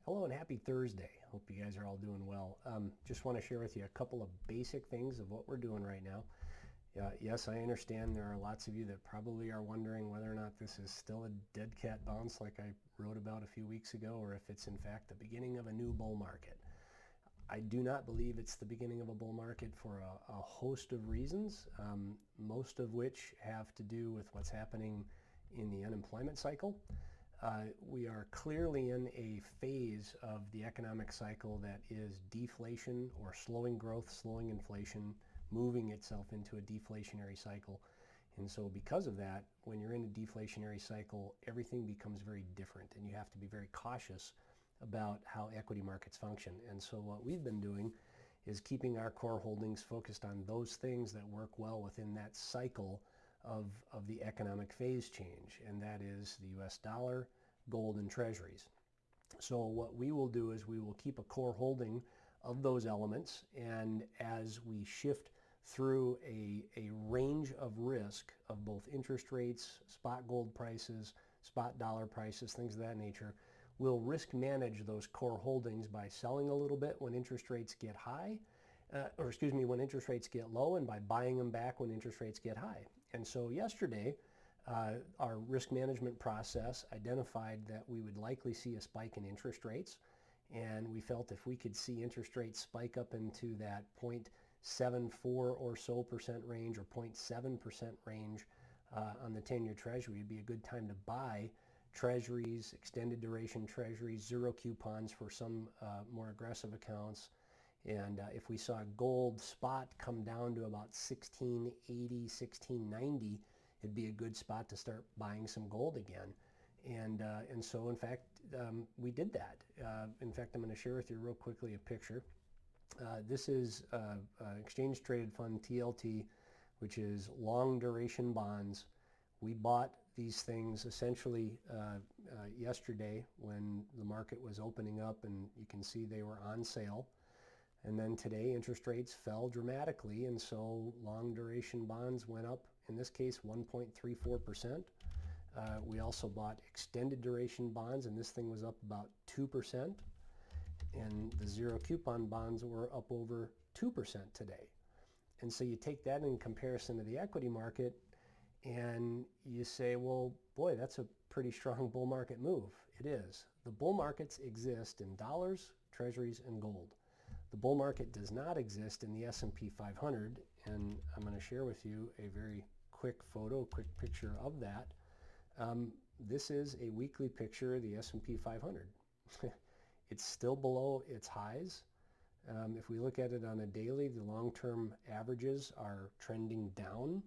Hello and happy Thursday. Hope you guys are all doing well. Just want to share with you a couple of basic things of what we're doing right now. Yes, I understand there are lots of you that probably are wondering whether or not this is still a dead cat bounce like I wrote about a few weeks ago, or if it's in fact the beginning of a new bull market. I do not believe it's the beginning of a bull market for a host of reasons, most of which have to do with what's happening in the unemployment cycle. We are clearly in a phase of the economic cycle that is deflation or slowing growth, slowing inflation, moving itself into a deflationary cycle. And so because of that, when you're in a deflationary cycle, everything becomes very different and you have to be very cautious about how equity markets function. And so what we've been doing is keeping our core holdings focused on those things that work well within that cycle of the economic phase change, and that is the US dollar, gold, and treasuries. So what we will do is we will keep a core holding of those elements, and as we shift through a range of risk of both interest rates, spot gold prices, spot dollar prices, things of that nature, we'll risk manage those core holdings by selling a little bit when interest rates get high, when interest rates get low, and by buying them back when interest rates get high. And so yesterday, our risk management process identified that we would likely see a spike in interest rates, and we felt if we could see interest rates spike up into that 0.74 or so percent range or 0.7% range on the 10-year treasury, it'd be a good time to buy treasuries, extended duration treasuries, zero coupons for some more aggressive accounts. And if we saw gold spot come down to about 1680, 1690, it'd be a good spot to start buying some gold again. And so, in fact, we did that. In fact, I'm going to share with you real quickly a picture. This is Exchange Traded Fund, TLT, which is long duration bonds. We bought these things essentially yesterday when the market was opening up, and you can see they were on sale. And then today interest rates fell dramatically, and so long duration bonds went up, in this case 1.34%. We also bought extended duration bonds, and this thing was up about 2%. And the zero coupon bonds were up over 2% today. And so you take that in comparison to the equity market, and you say, well, boy, that's a pretty strong bull market move. It is. The bull markets exist in dollars, treasuries, and gold. The bull market does not exist in the S&P 500, and I'm going to share with you a very quick picture of that. This is a weekly picture of the S&P 500. It's still below its highs. If we look at it on a daily, the long-term averages are trending down.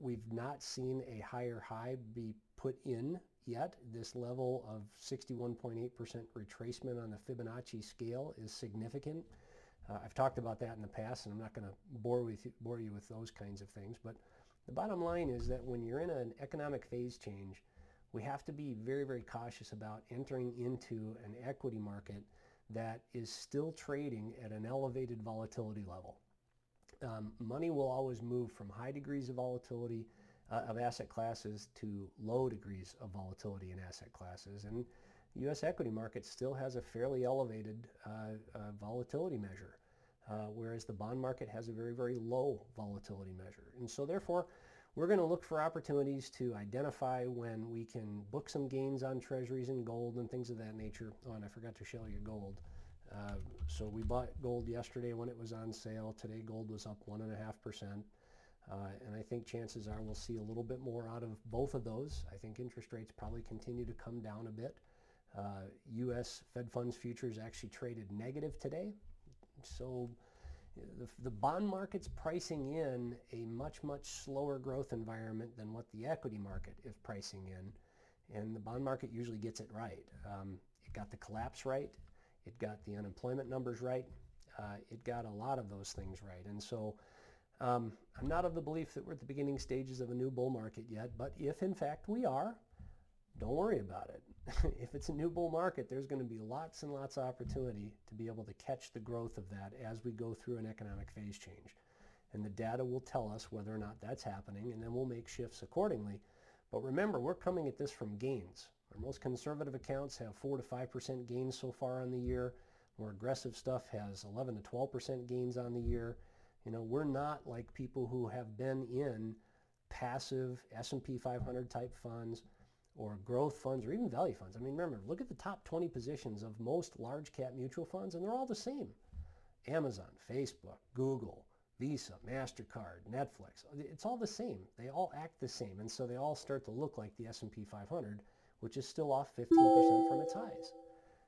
We've not seen a higher high be put in yet. This level of 61.8% retracement on the Fibonacci scale is significant. I've talked about that in the past, and I'm not going to bore you with those kinds of things. But the bottom line is that when you're in an economic phase change, we have to be very, very cautious about entering into an equity market that is still trading at an elevated volatility level. Money will always move from high degrees of volatility of asset classes to low degrees of volatility in asset classes. And the U.S. equity market still has a fairly elevated volatility measure, whereas the bond market has a very, very low volatility measure. And so therefore, we're going to look for opportunities to identify when we can book some gains on treasuries and gold and things of that nature. Oh, and I forgot to show you gold. So we bought gold yesterday when it was on sale. Today gold was up 1.5%. And I think chances are we'll see a little bit more out of both of those. I think interest rates probably continue to come down a bit. U.S. Fed funds futures actually traded negative today. So the bond market's pricing in a much, much slower growth environment than what the equity market is pricing in. And the bond market usually gets it right. It got the collapse right. It got the unemployment numbers right. It got a lot of those things right. And so I'm not of the belief that we're at the beginning stages of a new bull market yet, but if in fact we are, don't worry about it. If it's a new bull market, there's going to be lots and lots of opportunity to be able to catch the growth of that as we go through an economic phase change. And the data will tell us whether or not that's happening, and then we'll make shifts accordingly. But remember, we're coming at this from gains. Our most conservative accounts have 4 to 5% gains so far on the year. More aggressive stuff has 11 to 12% gains on the year. You know, we're not like people who have been in passive S&P 500 type funds or growth funds or even value funds. I mean, remember, look at the top 20 positions of most large cap mutual funds and they're all the same. Amazon, Facebook, Google, Visa, MasterCard, Netflix, it's all the same. They all act the same, and so they all start to look like the S&P 500, which is still off 15% from its highs.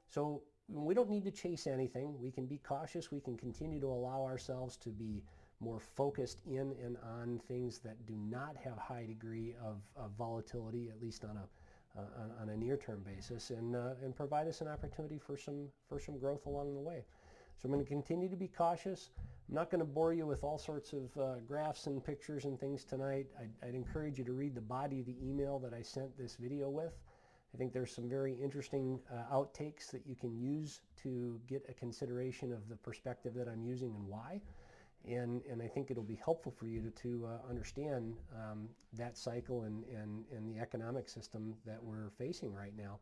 So we don't need to chase anything. We can be cautious. We can continue to allow ourselves to be more focused in and on things that do not have high degree of volatility, at least on a near-term basis, and provide us an opportunity for some growth along the way. So I'm going to continue to be cautious. I'm not going to bore you with all sorts of graphs and pictures and things tonight. I'd encourage you to read the body of the email that I sent this video with. I think there's some very interesting outtakes that you can use to get a consideration of the perspective that I'm using and why. And I think it'll be helpful for you to understand that cycle and the economic system that we're facing right now.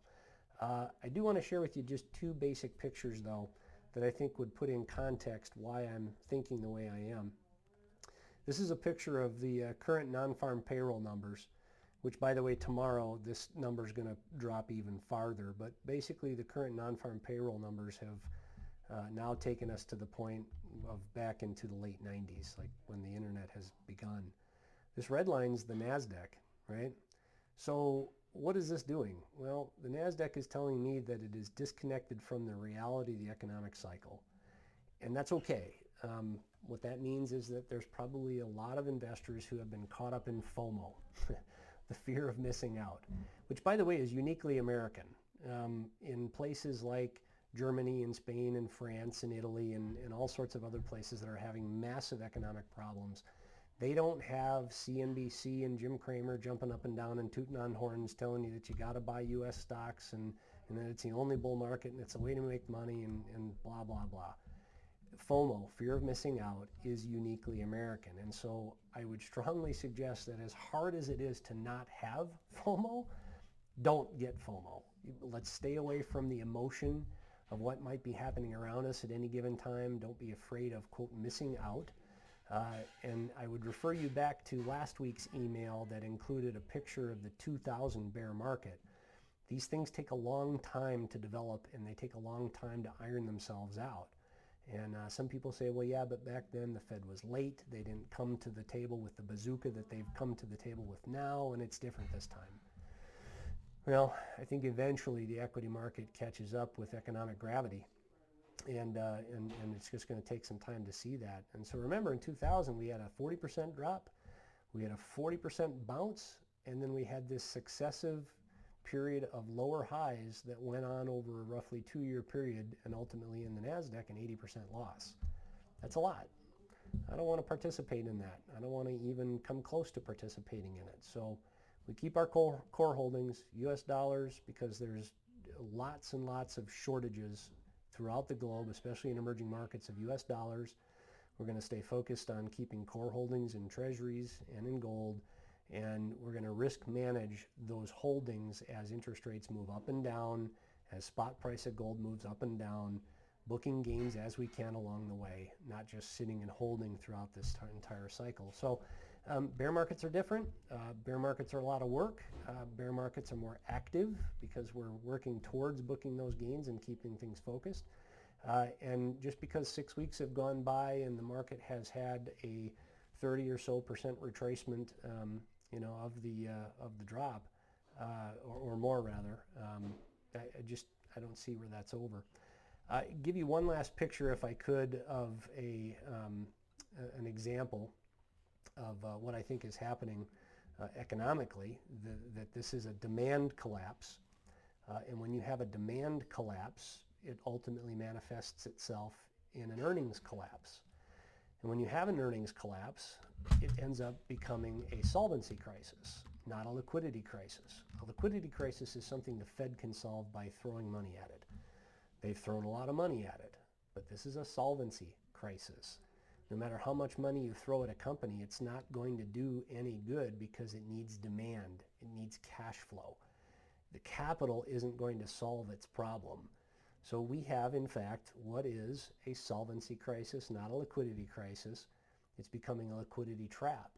I do want to share with you just two basic pictures, though, that I think would put in context why I'm thinking the way I am. This is a picture of the current non-farm payroll numbers, which, by the way, tomorrow this number is going to drop even farther. But basically, the current non-farm payroll numbers have now taken us to the point of back into the late 90s, like when the internet has begun. This red line's the NASDAQ, right? So what is this doing? Well, the NASDAQ is telling me that it is disconnected from the reality of the economic cycle. And that's okay. What that means is that there's probably a lot of investors who have been caught up in FOMO, the fear of missing out, which, by the way, is uniquely American. In places like Germany and Spain and France and Italy and all sorts of other places that are having massive economic problems, they don't have CNBC and Jim Cramer jumping up and down and tooting on horns telling you that you got to buy U.S. stocks and that it's the only bull market and it's a way to make money and blah, blah, blah. FOMO, fear of missing out, is uniquely American. And so I would strongly suggest that as hard as it is to not have FOMO, don't get FOMO. Let's stay away from the emotion of what might be happening around us at any given time. Don't be afraid of, quote, missing out. And I would refer you back to last week's email that included a picture of the 2000 bear market. These things take a long time to develop and they take a long time to iron themselves out. And some people say, well, yeah, but back then the Fed was late. They didn't come to the table with the bazooka that they've come to the table with now, and it's different this time. Well, I think eventually the equity market catches up with economic gravity. And it's just going to take some time to see that. And so remember, in 2000, we had a 40% drop, we had a 40% bounce, and then we had this successive period of lower highs that went on over a roughly 2-year period, and ultimately in the NASDAQ an 80% loss. That's a lot. I don't want to participate in that. I don't want to even come close to participating in it. So we keep our core holdings, US dollars, because there's lots and lots of shortages throughout the globe, especially in emerging markets, of US dollars. We're going to stay focused on keeping core holdings in treasuries and in gold, and we're going to risk manage those holdings as interest rates move up and down, as spot price of gold moves up and down, booking gains as we can along the way, not just sitting and holding throughout this entire cycle. So bear markets are different. Bear markets are a lot of work. Bear markets are more active because we're working towards booking those gains and keeping things focused. And just because 6 weeks have gone by and the market has had a 30 or so % retracement, of the drop, or more rather, I don't see where that's over. Give you one last picture, if I could, of an example of what I think is happening economically, that this is a demand collapse. And when you have a demand collapse, it ultimately manifests itself in an earnings collapse. And when you have an earnings collapse, it ends up becoming a solvency crisis, not a liquidity crisis. A liquidity crisis is something the Fed can solve by throwing money at it. They've thrown a lot of money at it, but this is a solvency crisis. No matter how much money you throw at a company, it's not going to do any good because it needs demand. It needs cash flow. the capital isn't going to solve its problem. So we have, in fact, what is a solvency crisis, not a liquidity crisis. It's becoming a liquidity trap.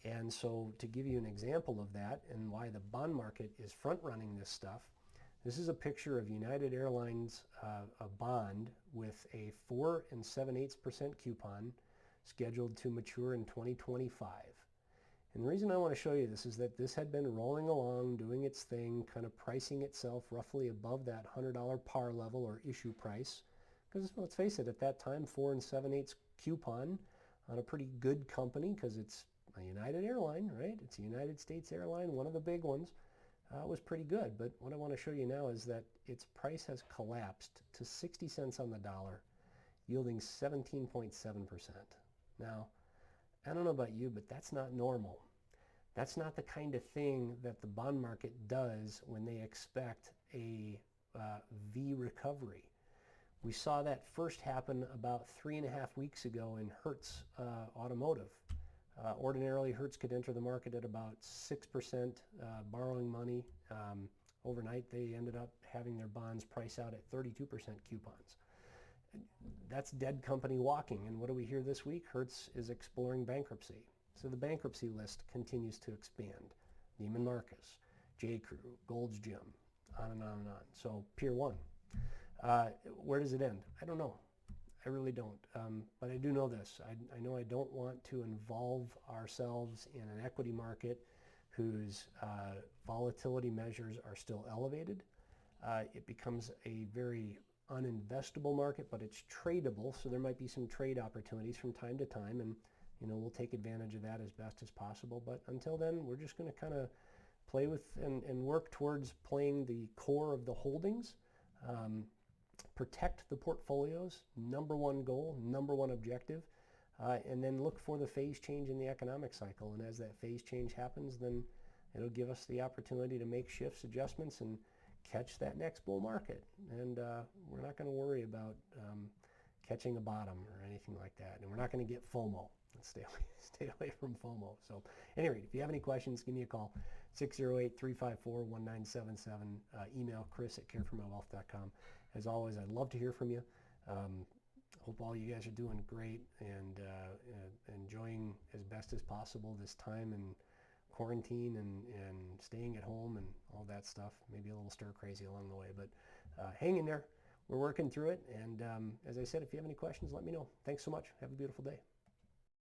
And so to give you an example of that and why the bond market is front-running this stuff, this is a picture of United Airlines, a bond with a 4 7/8% coupon scheduled to mature in 2025. And the reason I want to show you this is that this had been rolling along, doing its thing, kind of pricing itself roughly above that $100 par level or issue price. Because let's face it, at that time, 4 7/8 coupon on a pretty good company, because it's a United airline, right? It's a United States airline, one of the big ones. Was pretty good. But what I want to show you now is that its price has collapsed to 60 cents on the dollar, yielding 17.7%. Now, I don't know about you, but that's not normal. That's not the kind of thing that the bond market does when they expect a V recovery. We saw that first happen about 3.5 weeks ago in Hertz Automotive. Ordinarily, Hertz could enter the market at about 6% borrowing money. Overnight, they ended up having their bonds price out at 32% coupons. That's dead company walking. And what do we hear this week? Hertz is exploring bankruptcy. So the bankruptcy list continues to expand. Neiman Marcus, J. Crew, Gold's Gym, on and on and on. So Pier 1. Where does it end? I don't know. I really don't. But I do know this. I know I don't want to involve ourselves in an equity market whose volatility measures are still elevated. It becomes a very uninvestable market, but it's tradable, so there might be some trade opportunities from time to time, and we'll take advantage of that as best as possible. But until then, we're just going to kind of play with and work towards playing the core of the holdings. Protect the portfolios, number one goal, number one objective, and then look for the phase change in the economic cycle. And as that phase change happens, then it'll give us the opportunity to make shifts, adjustments, and catch that next bull market. And we're not going to worry about catching a bottom or anything like that. And we're not going to get FOMO. Let's stay away from FOMO. So anyway, if you have any questions, give me a call, 608-354-1977. Email chris@careformywealth.com. As always, I'd love to hear from you. Hope all you guys are doing great and enjoying as best as possible this time in quarantine and staying at home and all that stuff. Maybe a little stir crazy along the way, but hang in there. We're working through it. And as I said, if you have any questions, let me know. Thanks so much. Have a beautiful day.